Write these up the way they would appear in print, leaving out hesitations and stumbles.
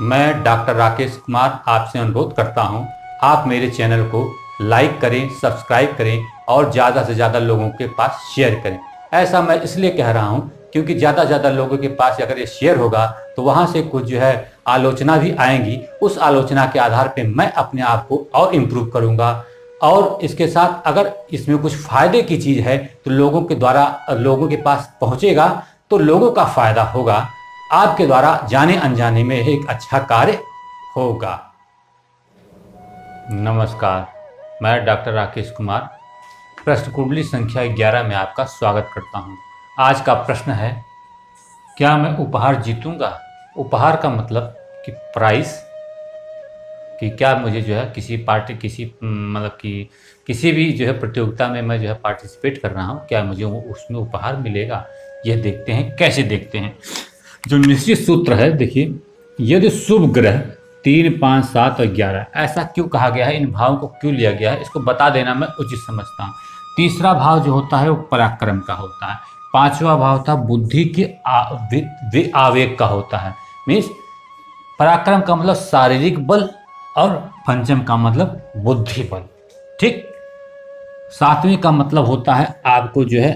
मैं डॉक्टर राकेश कुमार आपसे अनुरोध करता हूं, आप मेरे चैनल को लाइक करें, सब्सक्राइब करें और ज़्यादा से ज़्यादा लोगों के पास शेयर करें। ऐसा मैं इसलिए कह रहा हूं क्योंकि ज़्यादा से ज़्यादा लोगों के पास अगर ये शेयर होगा तो वहां से कुछ जो है आलोचना भी आएंगी। उस आलोचना के आधार पर मैं अपने आप को और इम्प्रूव करूँगा और इसके साथ अगर इसमें कुछ फ़ायदे की चीज़ है तो लोगों के द्वारा लोगों के पास पहुँचेगा तो लोगों का फ़ायदा होगा। आपके द्वारा जाने अनजाने में एक अच्छा कार्य होगा। नमस्कार, मैं डॉक्टर राकेश कुमार प्रश्न कुंडली संख्या 11 में आपका स्वागत करता हूं। आज का प्रश्न है, क्या मैं उपहार जीतूंगा? उपहार का मतलब कि प्राइस, कि क्या मुझे जो है किसी पार्टी मतलब कि किसी भी जो है प्रतियोगिता में मैं जो है पार्टिसिपेट कर रहा हूं, क्या मुझे उसमें उपहार मिलेगा? यह देखते हैं। कैसे देखते हैं? जो निश्चित सूत्र है, देखिए, यदि शुभ ग्रह 3, 5, 7 और 11, ऐसा क्यों कहा गया है, इन भावों को क्यों लिया गया है, इसको बता देना मैं उचित समझता हूँ। तीसरा भाव जो होता है वो पराक्रम का होता है। पांचवा भाव था बुद्धि के आवेग का होता है। मीन्स पराक्रम का मतलब शारीरिक बल और पंचम का मतलब बुद्धि बल। ठीक। सातवें का मतलब होता है आपको जो है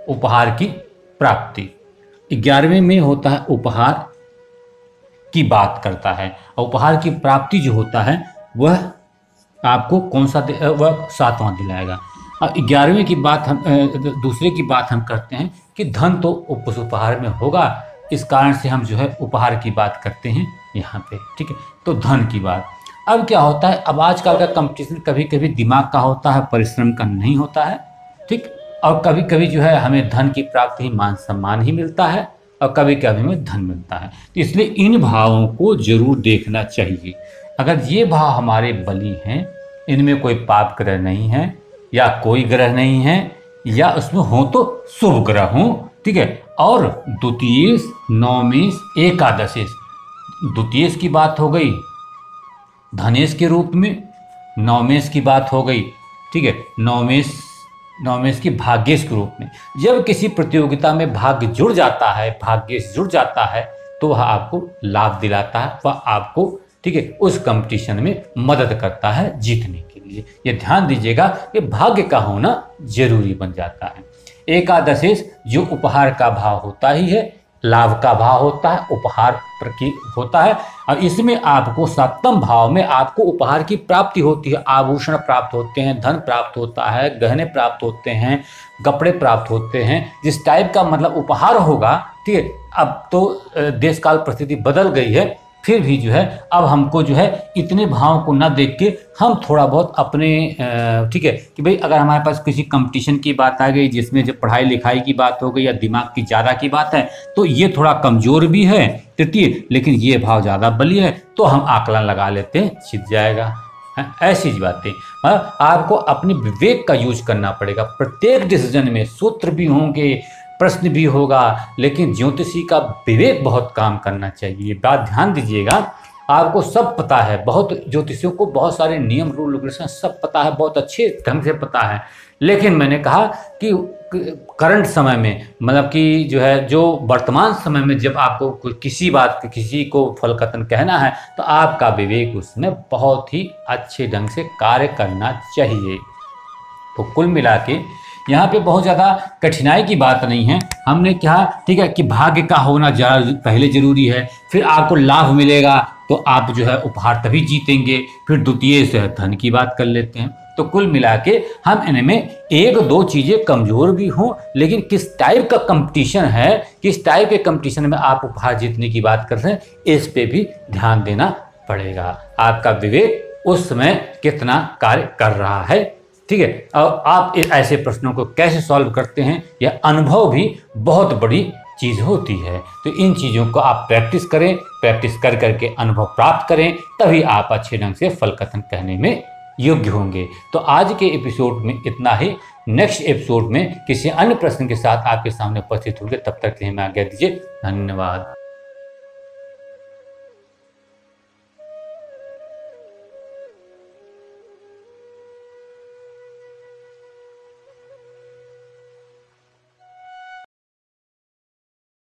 उपहार की प्राप्ति। 11वें में होता है उपहार की बात करता है और उपहार की प्राप्ति जो होता है वह आपको कौन सा वह 7वां दिलाएगा। अब 11वें की बात हम दूसरे की बात हम करते हैं कि धन तो उस उपहार में होगा, इस कारण से हम जो है उपहार की बात करते हैं यहाँ पे। ठीक है, तो धन की बात। अब क्या होता है, अब आजकल का कंपटीशन कभी कभी दिमाग का होता है, परिश्रम का नहीं होता है। ठीक। और कभी कभी जो है हमें धन की प्राप्ति ही मान सम्मान ही मिलता है और कभी कभी हमें धन मिलता है। तो इसलिए इन भावों को जरूर देखना चाहिए। अगर ये भाव हमारे बली हैं, इनमें कोई पाप ग्रह नहीं है या कोई ग्रह नहीं है या उसमें हो तो शुभ ग्रह हो। ठीक है। और द्वितीयेश, नवमेश, एकादशेश। द्वितीयेश की बात हो गई धनेश के रूप में, नवमेश की बात हो गई, ठीक है, नवमेश की भाग्येश के रूप में। जब किसी प्रतियोगिता में भाग्य जुड़ जाता है, भाग्येश जुड़ जाता है, तो वह आपको लाभ दिलाता है, वह आपको, ठीक है, उस कंपटीशन में मदद करता है जीतने के लिए। ये ध्यान दीजिएगा कि भाग्य का होना जरूरी बन जाता है। एकादशेश जो उपहार का भाव होता ही है, लाभ का भाव होता है, उपहार की होता है। और इसमें आपको सप्तम भाव में आपको उपहार की प्राप्ति होती है। आभूषण प्राप्त होते हैं, धन प्राप्त होता है, गहने प्राप्त होते हैं, कपड़े प्राप्त होते हैं। जिस टाइप का मतलब उपहार होगा, ठीक है। अब तो देश काल परिस्थिति बदल गई है, फिर भी जो है अब हमको जो है इतने भावों को ना देख के हम थोड़ा बहुत अपने, ठीक है, कि भाई अगर हमारे पास किसी कंपटीशन की बात आ गई जिसमें जब पढ़ाई लिखाई की बात हो गई या दिमाग की ज़्यादा की बात है, तो ये थोड़ा कमज़ोर भी है तृतीय, लेकिन ये भाव ज़्यादा बली है, तो हम आकलन लगा लेते हैं, जीत जाएगा। ऐसी बातें आपको अपने विवेक का यूज करना पड़ेगा। प्रत्येक डिसीजन में सूत्र भी होंगे, प्रश्न भी होगा, लेकिन ज्योतिषी का विवेक बहुत काम करना चाहिए। बात ध्यान दीजिएगा, आपको सब पता है, बहुत ज्योतिषियों को बहुत सारे नियम, रूल रेगुलेशन सब पता है, बहुत अच्छे ढंग से पता है। लेकिन मैंने कहा कि करंट समय में, मतलब कि जो है जो वर्तमान समय में जब आपको किसी बात किसी को फल कथन कहना है तो आपका विवेक उसमें बहुत ही अच्छे ढंग से कार्य करना चाहिए। तो कुल मिला के यहाँ पे बहुत ज़्यादा कठिनाई की बात नहीं है। हमने कहा, ठीक है, कि भाग्य का होना पहले जरूरी है, फिर आपको लाभ मिलेगा तो आप जो है उपहार तभी जीतेंगे, फिर द्वितीय से धन की बात कर लेते हैं। तो कुल मिला के हम इनमें एक दो चीज़ें कमज़ोर भी हों, लेकिन किस टाइप का कंपटीशन है, किस टाइप के कंपटीशन में आप उपहार जीतने की बात कर रहे हैं, इस पे भी ध्यान देना पड़ेगा। आपका विवेक उस समय कितना कार्य कर रहा है, ठीक है। और आप ऐसे प्रश्नों को कैसे सॉल्व करते हैं, यह अनुभव भी बहुत बड़ी चीज़ होती है। तो इन चीज़ों को आप प्रैक्टिस करें, प्रैक्टिस कर करके अनुभव प्राप्त करें, तभी आप अच्छे ढंग से फल कथन कहने में योग्य होंगे। तो आज के एपिसोड में इतना ही। नेक्स्ट एपिसोड में किसी अन्य प्रश्न के साथ आपके सामने उपस्थित होंगे। तब तक के लिए हमें आज्ञा दीजिए। धन्यवाद।